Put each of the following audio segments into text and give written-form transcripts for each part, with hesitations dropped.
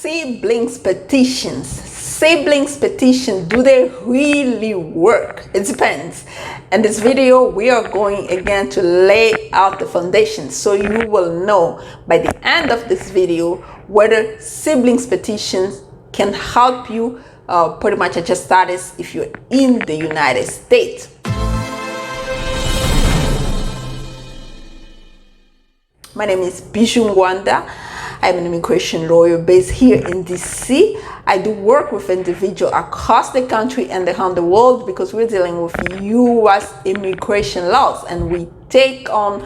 siblings petitions. Siblings petition, do they really work? It depends. In this video, we are going again to lay out the foundation so you will know by the end of this video whether siblings petitions can help you pretty much adjust status if you're in the United States. My name is Bijoux Ngwanda. I'm an immigration lawyer based here in DC. I do work with individuals across the country and around the world because we're dealing with U.S. immigration laws, and we take on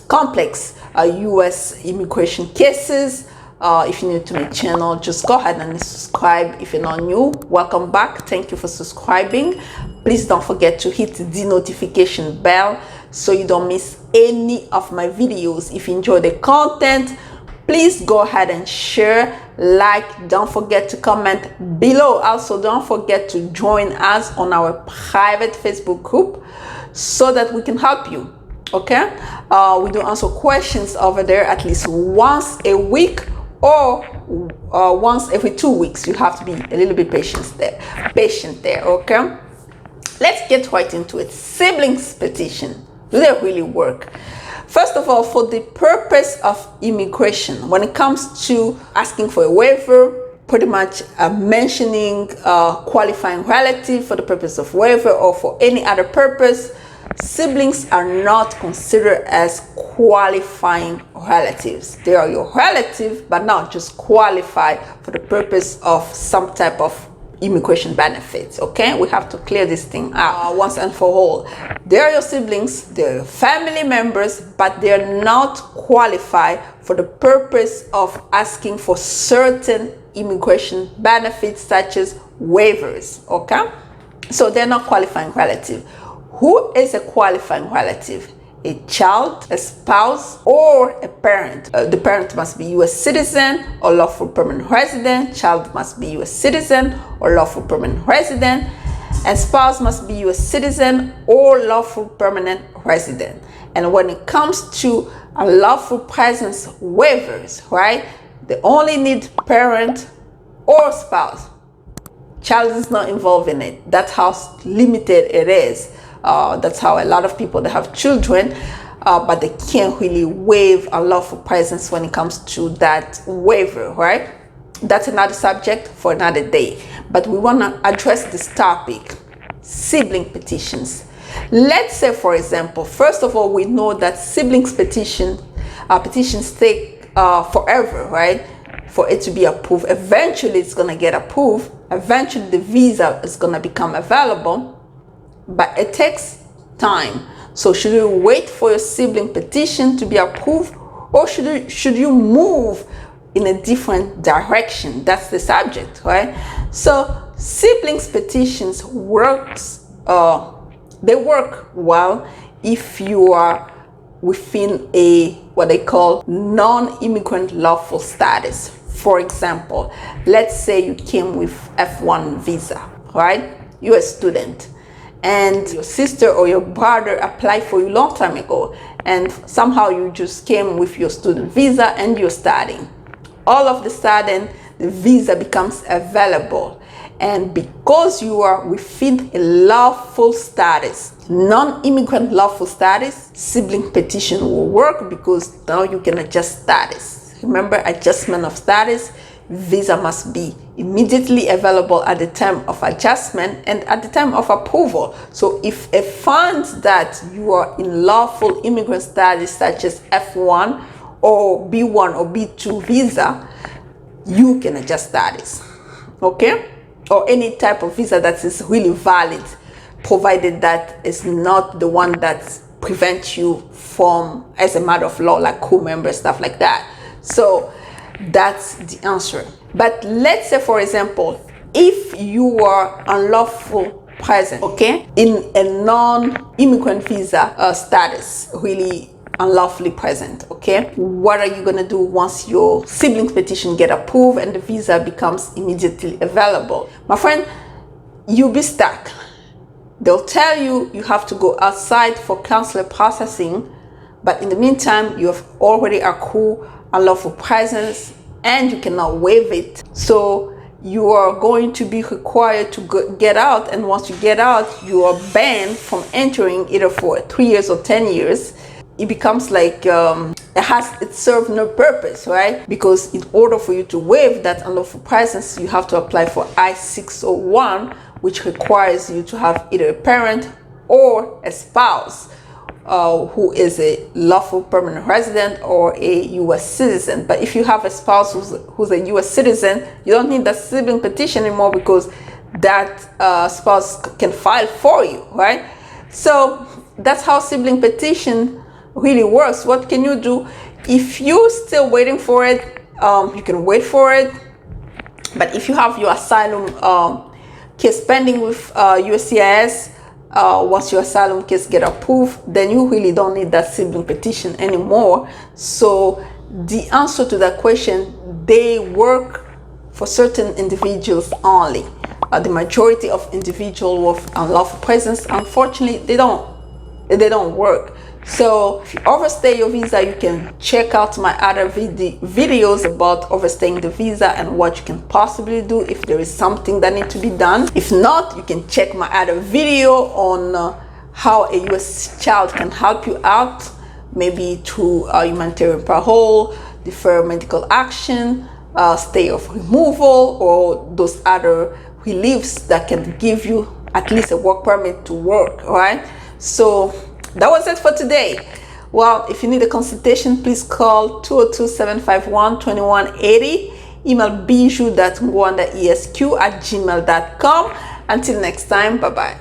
complex U.S. immigration cases. If you're new to my channel, just go ahead and subscribe. If you're not new, welcome back. Thank you for subscribing. Please don't forget to hit the notification bell so you don't miss any of my videos. If you enjoy the content, please go ahead and share, like. Don't forget to comment below. Also, don't forget to join us on our private Facebook group so that we can help you. Okay, we do answer questions over there at least once a week or once every 2 weeks. You have to be a little bit patient there. Okay, let's get right into it. Siblings petition, do they really work? First of all, for the purpose of immigration, when it comes to asking for a waiver, pretty much mentioning qualifying relative for the purpose of waiver or for any other purpose, siblings are not considered as qualifying relatives. They are your relative, but not just qualified for the purpose of some type of immigration benefits. Okay, we have to clear this thing out once and for all. They are your siblings, they're your family members, but they're not qualified for the purpose of asking for certain immigration benefits such as waivers. Okay, so they're not qualifying relative. Who is a qualifying relative? A child, a spouse, or a parent. The parent must be U.S. citizen or lawful permanent resident. Child must be U.S. citizen or lawful permanent resident. And spouse must be U.S. citizen or lawful permanent resident. And when it comes to unlawful presence waivers, right, they only need parent or spouse. Child is not involved in it. That's how limited it is. That's how a lot of people that have children, but they can't really waive unlawful presence when it comes to that waiver, right? That's another subject for another day. But we want to address this topic, sibling petitions. Let's say, for example, first of all, we know that siblings petitions take forever, right? For it to be approved. Eventually, it's going to get approved. Eventually, the visa is going to become available. But it takes time. So should you wait for your sibling petition to be approved, or should you move in a different direction? That's the subject, right? So siblings petitions works. They work well if you are within a what they call non-immigrant lawful status. For example, let's say you came with F1 visa, right? You're a student, and your sister or your brother applied for you a long time ago, and somehow you just came with your student visa and you're studying. All of a sudden, the visa becomes available, and because you are within a lawful status, non-immigrant lawful status, sibling petition will work because now you can adjust status. Remember, adjustment of status, visa must be immediately available at the time of adjustment and at the time of approval. So if it finds that you are in lawful immigrant status such as F1 or B1 or B2 visa, you can adjust status. Okay, or any type of visa that is really valid, provided that it's not the one that prevents you from, as a matter of law, like crew member stuff like that. So that's the answer. But let's say, for example, if you are unlawful present, okay, in a non-immigrant visa status, really unlawfully present, okay, what are you gonna do once your siblings petition get approved and the visa becomes immediately available? My friend, you'll be stuck. They'll tell you you have to go outside for consular processing, but in the meantime, you have already accrued unlawful presence and you cannot waive it. So you are going to be required to get out, and once you get out, you are banned from entering either for 3 years or 10 years. It becomes like it serves no purpose, right? Because in order for you to waive that unlawful presence, you have to apply for I-601, which requires you to have either a parent or a spouse who is a lawful permanent resident or a U.S. citizen. But if you have a spouse who's a U.S. citizen, you don't need that sibling petition anymore, because that spouse can file for you, right? So that's how sibling petition really works. What can you do if you're still waiting for it? You can wait for it, but if you have your asylum case pending with USCIS, once your asylum case get approved, then you really don't need that sibling petition anymore. So the answer to that question, they work for certain individuals only. The majority of individuals with unlawful presence, unfortunately, they don't work. So if you overstay your visa, you can check out my other videos about overstaying the visa and what you can possibly do if there is something that needs to be done. If not, you can check my other video on how a U.S. child can help you out, maybe through humanitarian parole, deferred medical action, stay of removal, or those other reliefs that can give you at least a work permit to work, right? So that was it for today. Well, if you need a consultation, please call 202-751-2180. Email bijoux.ngwandaesq@gmail.com. Until next time, bye-bye.